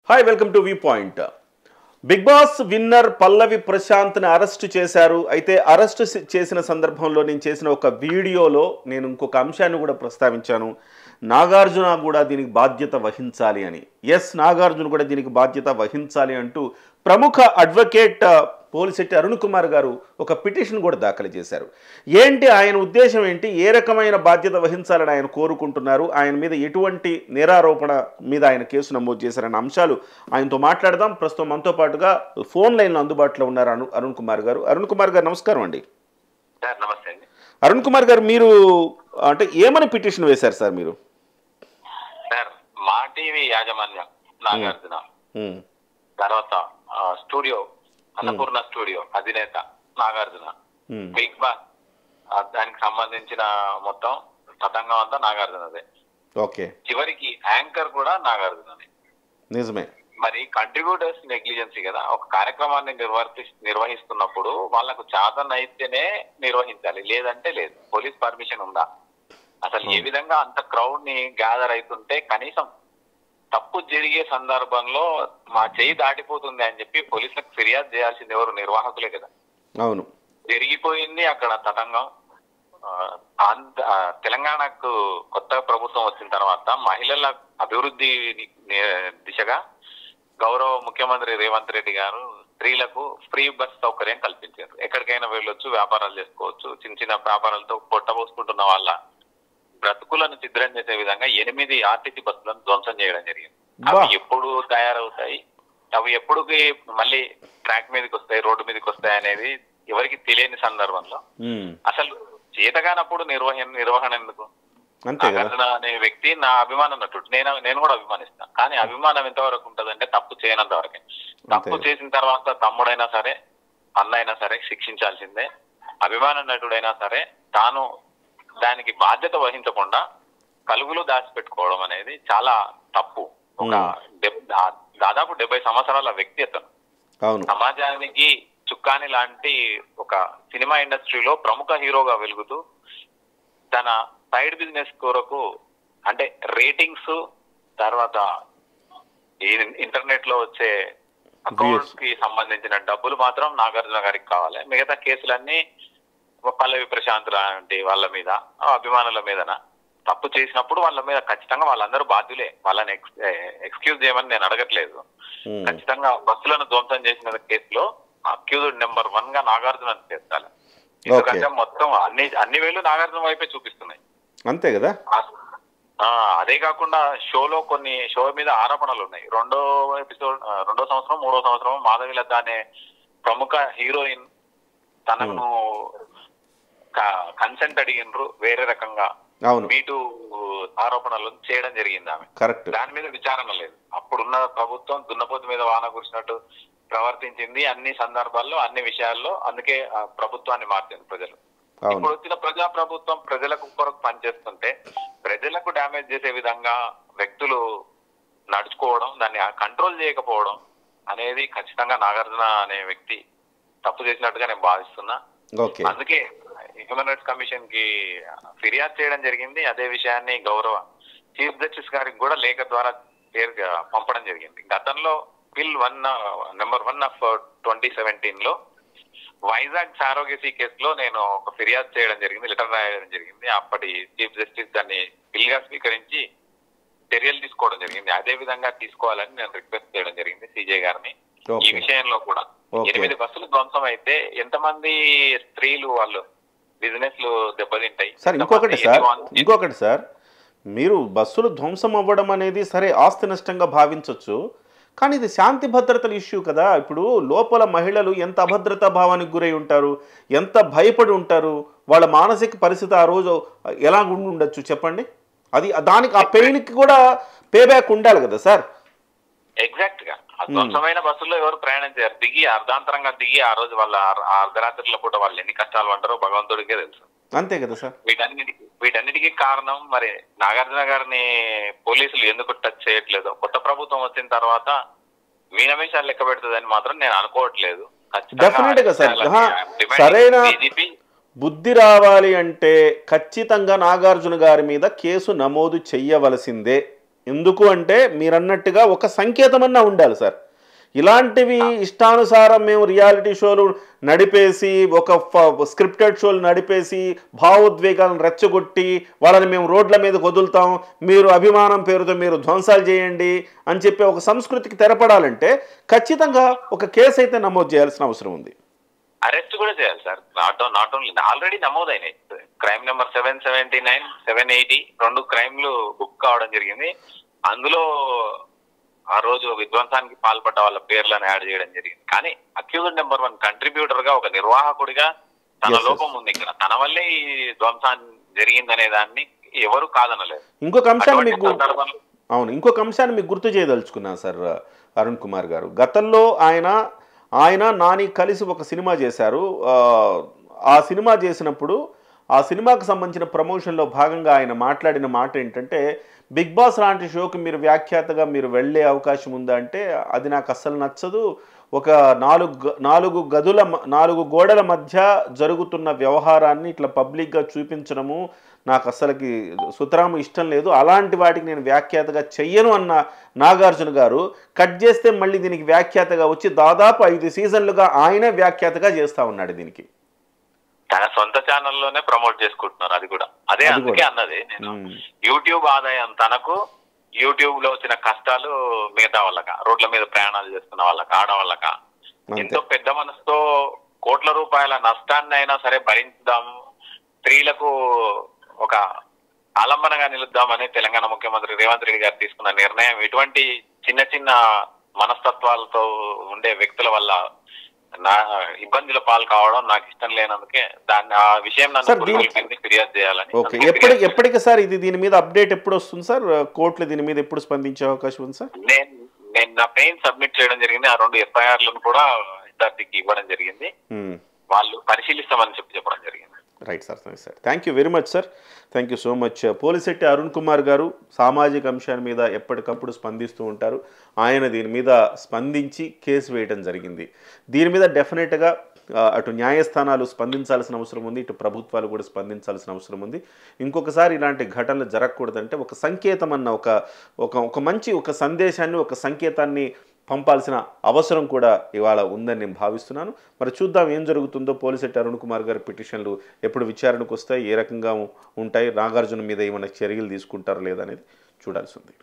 Hi welcome to view point. Bigg Boss winner Pallavi ప్రశాంత్ని arrest చేశారు. అయితే అరెస్ట్ చేసిన సందర్భంలో నేను చేసిన ఒక వీడియోలో నేను ఇంకొక అంశాన్ని కూడా ప్రస్తావించాను. నాగార్జున కూడా దీనికి బాధ్యత వహించాలి అని. ఎస్, నాగార్జున కూడా దీనికి బాధ్యత వహించాలి అంటూ ప్రముఖ అడ్వకేట్ పోలిశెట్టి అరుణ్ కుమార్ గారు ఒక పిటిషన్ కూడా దాఖలు చేశారు. ఏంటి ఆయన ఉద్దేశం ఏంటి, ఏ రకమైన బాధ్యత వహించాలని ఆయన కోరుకుంటున్నారు, ఆయన మీద ఎటువంటి నేరారోపణ మీద ఆయన కేసు నమోదు చేశారన్న అంశాలు ఆయనతో మాట్లాడదాం. ప్రస్తుతం మనతో పాటుగా ఫోన్ లైన్లో అందుబాటులో ఉన్నారు అరుణ్ కుమార్ గారు. అరుణ్ కుమార్ గారు నమస్కారం అండి. నమస్తే అండి. అరుణ్ కుమార్ గారు, మీరు అంటే ఏమని పిటిషన్ వేశారు సార్ మీరు? సార్, మా టీవీ యాజమాన్యం నాగార్జున, తర్వాత స్టూడియో అన్నపూర్ణ స్టూడియో అధినేత నాగార్జున, బిగ్ బాస్ దానికి సంబంధించిన మొత్తం తతంగం అంతా నాగార్జునదే. ఓకే, చివరికి యాంకర్ కూడా నాగార్జుననే. నిజమే. మరి కంట్రిబ్యూటర్స్ నెగ్లిజెన్సీ కదా. ఒక కార్యక్రమాన్ని నిర్వహిస్తున్నప్పుడు వాళ్ళకు చాతన అయితేనే నిర్వహించాలి, లేదంటే లేదు. పోలీస్ పర్మిషన్ ఉందా? అసలు ఏ విధంగా అంత క్రౌడ్ ని గ్యాదర్ అవుతుంటే కనీసం తప్పు జరిగే సందర్భంలో మా చేయి దాటిపోతుంది అని చెప్పి పోలీసులకు ఫిర్యాదు చేయాల్సింది ఎవరు? నిర్వాహకులే కదా. అవును, జరిగిపోయింది అక్కడ తతంగం. తెలంగాణకు కొత్త ప్రభుత్వం వచ్చిన తర్వాత మహిళల అభివృద్ధి దిశగా గౌరవ ముఖ్యమంత్రి రేవంత్ రెడ్డి గారు స్త్రీలకు ఫ్రీ బస్ సౌకర్యం కల్పించారు. ఎక్కడికైనా వెళ్ళొచ్చు, వ్యాపారాలు చేసుకోవచ్చు. చిన్న చిన్న వ్యాపారాలతో పొట్టబోసుకుంటున్న వాళ్ళ బ్రతుకులను ఛిద్రం చేసే విధంగా 8 ఆర్టీసీ బస్సులను ధ్వంసం చేయడం జరిగింది. అవి ఎప్పుడు తయారవుతాయి, అవి ఎప్పుడుకి మళ్ళీ ట్రాక్ మీదకి వస్తాయి, రోడ్డు మీదకి వస్తాయి అనేది ఎవరికి తెలియని సందర్భంలో అసలు చేతగానప్పుడు నిర్వహణ ఎందుకు? నాగార్జున అనే వ్యక్తి నా అభిమానం నటుడు, నేను కూడా అభిమానిస్తాను. కానీ అభిమానం ఎంతవరకు ఉంటదంటే తప్పు చేయనంత వరకే. తప్పు చేసిన తర్వాత తమ్ముడైనా సరే, అన్నైనా సరే శిక్షించాల్సిందే. అభిమాన నటుడైనా సరే తాను దానికి బాధ్యత వహించకుండా కలుగులు దాచిపెట్టుకోవడం అనేది చాలా తప్పు. ఒక దాదాపు 70 సంవత్సరాల వ్యక్తి అతను. సమాజానికి చుక్కాని లాంటి ఒక సినిమా ఇండస్ట్రీలో ప్రముఖ హీరోగా వెలుగుతూ తన సైడ్ బిజినెస్ కొరకు, అంటే రేటింగ్స్, తర్వాత ఇంటర్నెట్ లో వచ్చే అకౌంట్స్ కి సంబంధించిన డబ్బులు మాత్రం నాగార్జున గారికి కావాలి. మిగతా కేసులన్నీ పల్లవి ప్రశాంత్ లాంటి వాళ్ళ మీద, అభిమానుల మీదన తప్పు చేసినప్పుడు వాళ్ళ మీద ఖచ్చితంగా వాళ్ళందరూ బాధ్యులే. వాళ్ళని ఎక్స్క్యూజ్ చేయమని నేను అడగట్లేదు. ఖచ్చితంగా బస్సులను ధ్వంసం చేసిన కేసులో అక్యూజ్డ్ నెంబర్ 1 గా నాగార్జున చేర్చాలి. ఎందుకంటే మొత్తం అన్ని వేళ్ళు నాగార్జున వైపే చూపిస్తున్నాయి. అంతే కదా. అదే కాకుండా షో మీద ఆరోపణలు ఉన్నాయి. రెండో సంవత్సరం, 3వ సంవత్సరం మాధవిలత అనే ప్రముఖ హీరోయిన్ తనను కన్సెంట్ అడిగినరు, వేరే రకంగా మీటూ ఆరోపణలు చేయడం జరిగింది ఆమె. దాని మీద విచారణ లేదు. అప్పుడున్న ప్రభుత్వం దున్నపోతు మీద వాన కురిసినట్టు ప్రవర్తించింది అన్ని సందర్భాల్లో, అన్ని విషయాల్లో. అందుకే ప్రభుత్వాన్ని మార్చింది ప్రజలు. ఇప్పుడు వచ్చిన ప్రజాప్రభుత్వం ప్రజలకు కొరకు పనిచేస్తుంటే ప్రజలకు డ్యామేజ్ చేసే విధంగా వ్యక్తులు నడుచుకోవడం, దాన్ని కంట్రోల్ చేయకపోవడం అనేది ఖచ్చితంగా నాగార్జున అనే వ్యక్తి తప్పు చేసినట్టుగా నేను భావిస్తున్నా. అందుకే హ్యూమన్ రైట్స్ కమిషన్ కి ఫిర్యాదు చేయడం జరిగింది. అదే విషయాన్ని గౌరవ చీఫ్ జస్టిస్ గారికి కూడా లేఖ ద్వారా పంపడం జరిగింది. గతంలో బిల్ నెంబర్ 1 ఆఫ్ 2017 లో వైజాగ్ సారోగేసీ కేసులో నేను ఒక ఫిర్యాదు చేయడం జరిగింది, లెటర్ రాయడం జరిగింది. అప్పటి చీఫ్ జస్టిస్ దాన్ని బిల్ గా స్వీకరించి చర్యలు తీసుకోవడం జరిగింది. అదే విధంగా తీసుకోవాలని నేను రిక్వెస్ట్ చేయడం జరిగింది సిజే గారిని. ఈ విషయంలో కూడా 8 బస్సులు ధ్వంసం అయితే ఎంతమంది స్త్రీలు వాళ్ళు బిజినెస్ లు దెబ్బతింటాయి. ఇంకొకటి సార్, మీరు బస్సులు ధ్వంసం అవ్వడం అనేది సరే ఆస్తి నష్టంగా భావించవచ్చు, కానీ ఇది శాంతి భద్రతల ఇష్యూ కదా. ఇప్పుడు లోపల మహిళలు ఎంత అభద్రతా భావానికి గురై ఉంటారు, ఎంత భయపడి ఉంటారు, వాళ్ళ మానసిక పరిస్థితి ఆ రోజు ఎలా ఉండొచ్చు చెప్పండి. అది దానికి ఆ పెయిన్కి కూడా పేబ్యాక్ ఉండాలి కదా సార్. ఎగ్జాక్ట్ గా ధ్వంసమైన బస్సుల్లో ఎవరు ప్రయాణం చేయరు. అర్ధాంతరంగా దిగి ఆ రోజు వాళ్ళ అర్ధరాత్రుల పూట వాళ్ళు ఎన్ని కష్టాలు పడ్డారో భగవంతుడికే తెలుసు. అంతే కదా సార్. వీటన్నిటికీ కారణం మరి నాగార్జున గారిని పోలీసులు ఎందుకు టచ్ చేయట్లేదు? కొత్త ప్రభుత్వం వచ్చిన తర్వాత మీనమేషాలు లెక్క పెడుతుందని మాత్రం నేను అనుకోవట్లేదు. డెఫినెట్ గా సార్, సరైన బుద్ధి రావాలి అంటే ఖచ్చితంగా నాగార్జున గారి మీద కేసు నమోదు చెయ్యవలసిందే. ఎందుకు అంటే మీరన్నట్టుగా ఒక సంకేతమన్నా ఉండాలి సార్. ఇలాంటివి ఇష్టానుసారం మేము రియాలిటీ షోలు నడిపేసి ఒక స్క్రిప్టెడ్ షోలు నడిపేసి భావోద్వేగాలను రెచ్చగొట్టి వాళ్ళని మేము రోడ్ల మీదకి వదులుతాం, మీరు అభిమానం పేరుతో మీరు ధ్వంసాలు చేయండి అని చెప్పి ఒక సంస్కృతికి తెరపడాలంటే ఖచ్చితంగా ఒక కేసు అయితే నమోదు చేయాల్సిన అవసరం ఉంది. అరెస్ట్ కూడా చేయాలి సార్. నాట్ ఓన్లీ ఆల్రెడీ నమోదైనాయి. క్రైమ్ నెంబర్ 779, 780 2 క్రైమ్లు బుక్ కావడం జరిగింది. అందులో ఆ రోజు విధ్వంసానికి పాల్పడ్డ వాళ్ళ పేర్లను యాడ్ చేయడం జరిగింది. కానీ అక్యూజ్డ్ నెంబర్ 1 కంట్రిబ్యూటర్ గా ఒక నిర్వాహకుడిగా తన లోపం ఉంది ఇక్కడ. తన వల్లే ఈ ధ్వంసాన్ని జరిగిందనే దాన్ని ఎవరు కాదనలేదు. ఇంకొక అంశాన్ని ఇంకొక అంశాన్ని మీకు గుర్తు చేయదలుచుకున్నాను సార్ అరుణ్ కుమార్ గారు. గతంలో ఆయన నాని కలిసి ఒక సినిమా చేశారు. ఆ సినిమా చేసినప్పుడు ఆ సినిమాకు సంబంధించిన ప్రమోషన్లో భాగంగా ఆయన మాట్లాడిన మాట ఏంటంటే, బిగ్ బాస్ లాంటి షోకి మీరు వ్యాఖ్యాతగా మీరు వెళ్ళే అవకాశం ఉందా అంటే అది నాకు అస్సలు నచ్చదు. ఒక నాలుగు గోడల మధ్య జరుగుతున్న వ్యవహారాన్ని ఇట్లా పబ్లిక్గా చూపించడము నాకు అస్సలకి సుతరాము ఇష్టం లేదు, అలాంటి వాటికి నేను వ్యాఖ్యాతగా చెయ్యను అన్న నాగార్జున గారు కట్ చేస్తే మళ్ళీ దీనికి వ్యాఖ్యాతగా వచ్చి దాదాపు 5 సీజన్లుగా ఆయనే వ్యాఖ్యాతగా చేస్తా ఉన్నాడు. దీనికి తన సొంత ఛానల్లోనే ప్రమోట్ చేసుకుంటున్నారు. అది కూడా అందుకే అన్నది నేను, యూట్యూబ్ ఆదాయం తనకు, యూట్యూబ్ లో వచ్చిన కష్టాలు మిగతా వాళ్ళక, రోడ్ల మీద ప్రయాణాలు చేస్తున్న వాళ్ళక, ఆడవాళ్ళక. ఎంతో పెద్ద మనసుతో కోట్ల రూపాయల నష్టాన్ని అయినా సరే భరించుదాము, స్త్రీలకు ఒక ఆలంబనగా నిలుద్దామని తెలంగాణ ముఖ్యమంత్రి రేవంత్ రెడ్డి గారు తీసుకున్న నిర్ణయం ఇటువంటి చిన్న చిన్న మనస్తత్వాలతో ఉండే వ్యక్తుల వల్ల నా ఇబ్బందుల పాలు కావడం నాకు ఇష్టం లేనందుకే ఆ విషయం నన్ను ఫిర్యాదు చేయాలని. ఎప్పటికి సార్ దీని మీద అప్డేట్ ఎప్పుడు వస్తుంది సార్? కోర్టులు దీని మీద ఎప్పుడు స్పందించే అవకాశం ఉంది సార్? నేను నా పెయిన్ సబ్మిట్ చేయడం జరిగింది. ఆ 2 FIRలను కూడా HRDకి ఇవ్వడం జరిగింది. వాళ్ళు పరిశీలిస్తామని చెప్పడం జరిగింది. Right sir, thank you very much sir, thank you so much. Polisetti Arun Kumar గారు సామాజిక అంశాల మీద ఎప్పటికప్పుడు స్పందిస్తూ ఉంటారు. ఆయన దీని మీద స్పందించి కేసు వేయడం జరిగింది. దీని మీద డెఫినెట్గా అటు న్యాయస్థానాలు స్పందించాల్సిన అవసరం ఉంది, ఇటు ప్రభుత్వాలు కూడా స్పందించాల్సిన అవసరం ఉంది. ఇంకొకసారి ఇలాంటి ఘటనలు జరగకూడదంటే ఒక సంకేతం అన్న ఒక మంచి ఒక సందేశాన్ని, ఒక సంకేతాన్ని పంపాల్సిన అవసరం కూడా ఇవాళ ఉందని నేను భావిస్తున్నాను. మరి చూద్దాం ఏం జరుగుతుందో. పోలిశెట్టి అరుణ్ కుమార్ గారి పిటిషన్లు ఎప్పుడు విచారణకు వస్తాయి, ఏ రకంగా ఉంటాయి, నాగార్జున మీద ఏమైనా చర్యలు తీసుకుంటారో లేదనేది చూడాల్సి ఉంది.